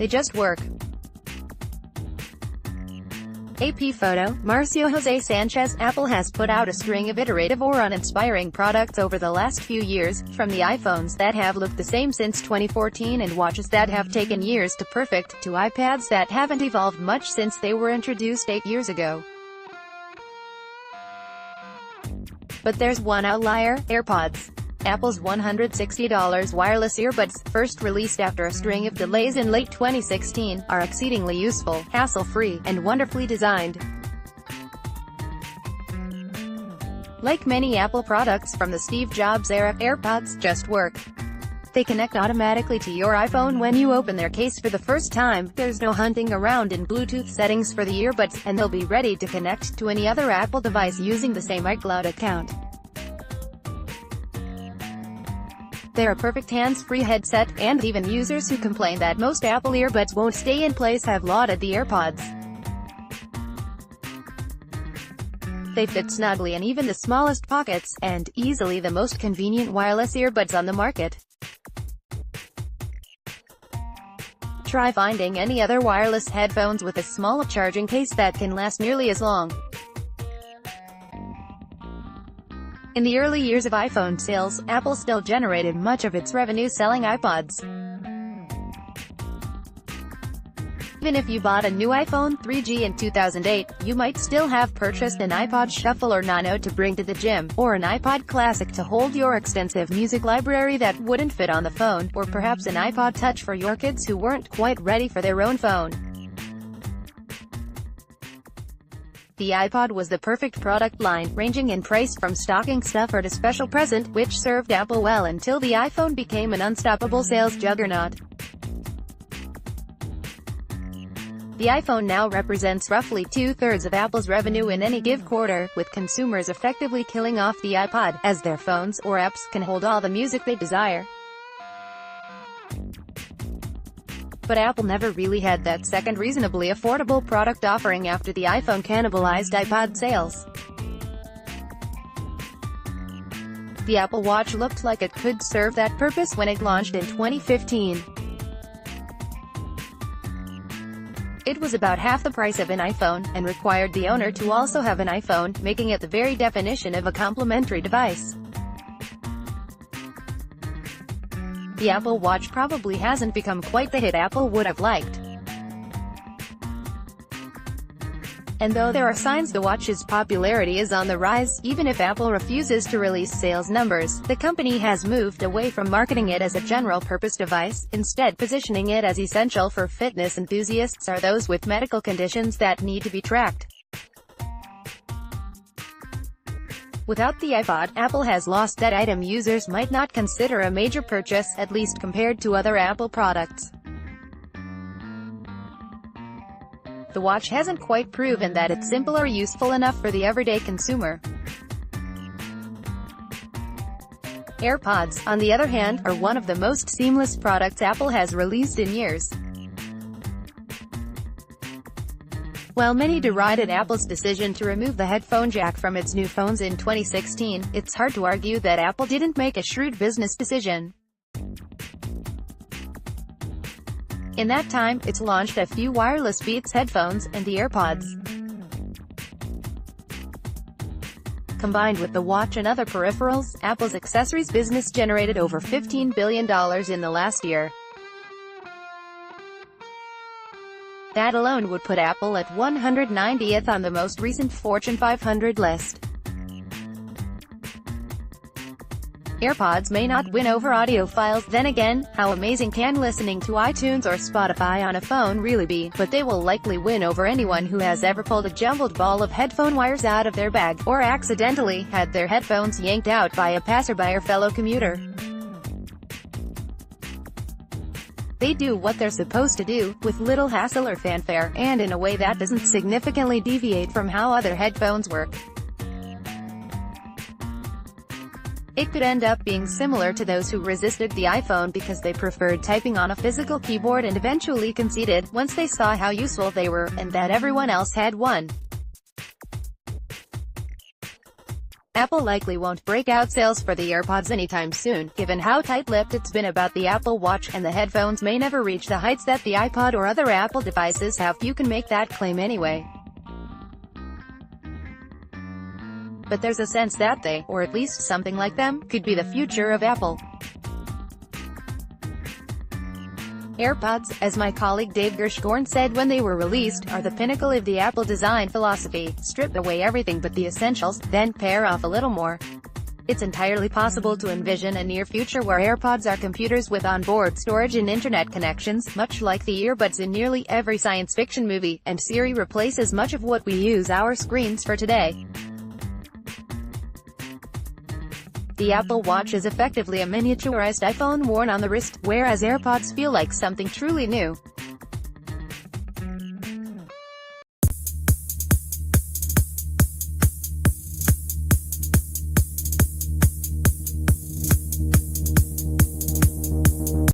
They just work. AP Photo, Marcio Jose Sanchez. Apple has put out a string of iterative or uninspiring products over the last few years, from the iPhones that have looked the same since 2014 and watches that have taken years to perfect, to iPads that haven't evolved much since they were introduced 8 years ago. But there's one outlier: AirPods. Apple's $160 wireless earbuds, first released after a string of delays in late 2016, are exceedingly useful, hassle-free, and wonderfully designed. Like many Apple products from the Steve Jobs era, AirPods just work. They connect automatically to your iPhone when you open their case for the first time. There's no hunting around in Bluetooth settings for the earbuds, and they'll be ready to connect to any other Apple device using the same iCloud account. They're a perfect hands-free headset, and even users who complain that most Apple earbuds won't stay in place have lauded the AirPods. They fit snugly in even the smallest pockets, and easily the most convenient wireless earbuds on the market. Try finding any other wireless headphones with a small charging case that can last nearly as long. In the early years of iPhone sales, Apple still generated much of its revenue selling iPods. Even if you bought a new iPhone 3G in 2008, you might still have purchased an iPod Shuffle or Nano to bring to the gym, or an iPod Classic to hold your extensive music library that wouldn't fit on the phone, or perhaps an iPod Touch for your kids who weren't quite ready for their own phone. The iPod was the perfect product line, ranging in price from stocking stuffer to special present, which served Apple well until the iPhone became an unstoppable sales juggernaut. The iPhone now represents roughly 2/3 of Apple's revenue in any given quarter, with consumers effectively killing off the iPod, as their phones or apps can hold all the music they desire. But Apple never really had that second reasonably affordable product offering after the iPhone cannibalized iPod sales. The Apple Watch looked like it could serve that purpose when it launched in 2015. It was about half the price of an iPhone, and required the owner to also have an iPhone, making it the very definition of a complementary device. The Apple Watch probably hasn't become quite the hit Apple would have liked. And though there are signs the watch's popularity is on the rise, even if Apple refuses to release sales numbers, the company has moved away from marketing it as a general-purpose device, instead positioning it as essential for fitness enthusiasts or those with medical conditions that need to be tracked. Without the iPod, Apple has lost that item users might not consider a major purchase, at least compared to other Apple products. The watch hasn't quite proven that it's simple or useful enough for the everyday consumer. AirPods, on the other hand, are one of the most seamless products Apple has released in years. While many derided Apple's decision to remove the headphone jack from its new phones in 2016, it's hard to argue that Apple didn't make a shrewd business decision. In that time, it's launched a few wireless Beats headphones, and the AirPods. Combined with the watch and other peripherals, Apple's accessories business generated over $15 billion in the last year. That alone would put Apple at 190th on the most recent Fortune 500 list. AirPods may not win over audiophiles, then again, how amazing can listening to iTunes or Spotify on a phone really be? But they will likely win over anyone who has ever pulled a jumbled ball of headphone wires out of their bag, or accidentally had their headphones yanked out by a passerby or fellow commuter. They do what they're supposed to do, with little hassle or fanfare, and in a way that doesn't significantly deviate from how other headphones work. It could end up being similar to those who resisted the iPhone because they preferred typing on a physical keyboard and eventually conceded, once they saw how useful they were, and that everyone else had one. Apple likely won't break out sales for the AirPods anytime soon, given how tight-lipped it's been about the Apple Watch, and the headphones may never reach the heights that the iPod or other Apple devices have. You can make that claim anyway. But there's a sense that they, or at least something like them, could be the future of Apple. AirPods, as my colleague Dave Gershgorn said when they were released, are the pinnacle of the Apple design philosophy: strip away everything but the essentials, then pair off a little more. It's entirely possible to envision a near future where AirPods are computers with onboard storage and internet connections, much like the earbuds in nearly every science fiction movie, and Siri replaces much of what we use our screens for today. The Apple Watch is effectively a miniaturized iPhone worn on the wrist, whereas AirPods feel like something truly new.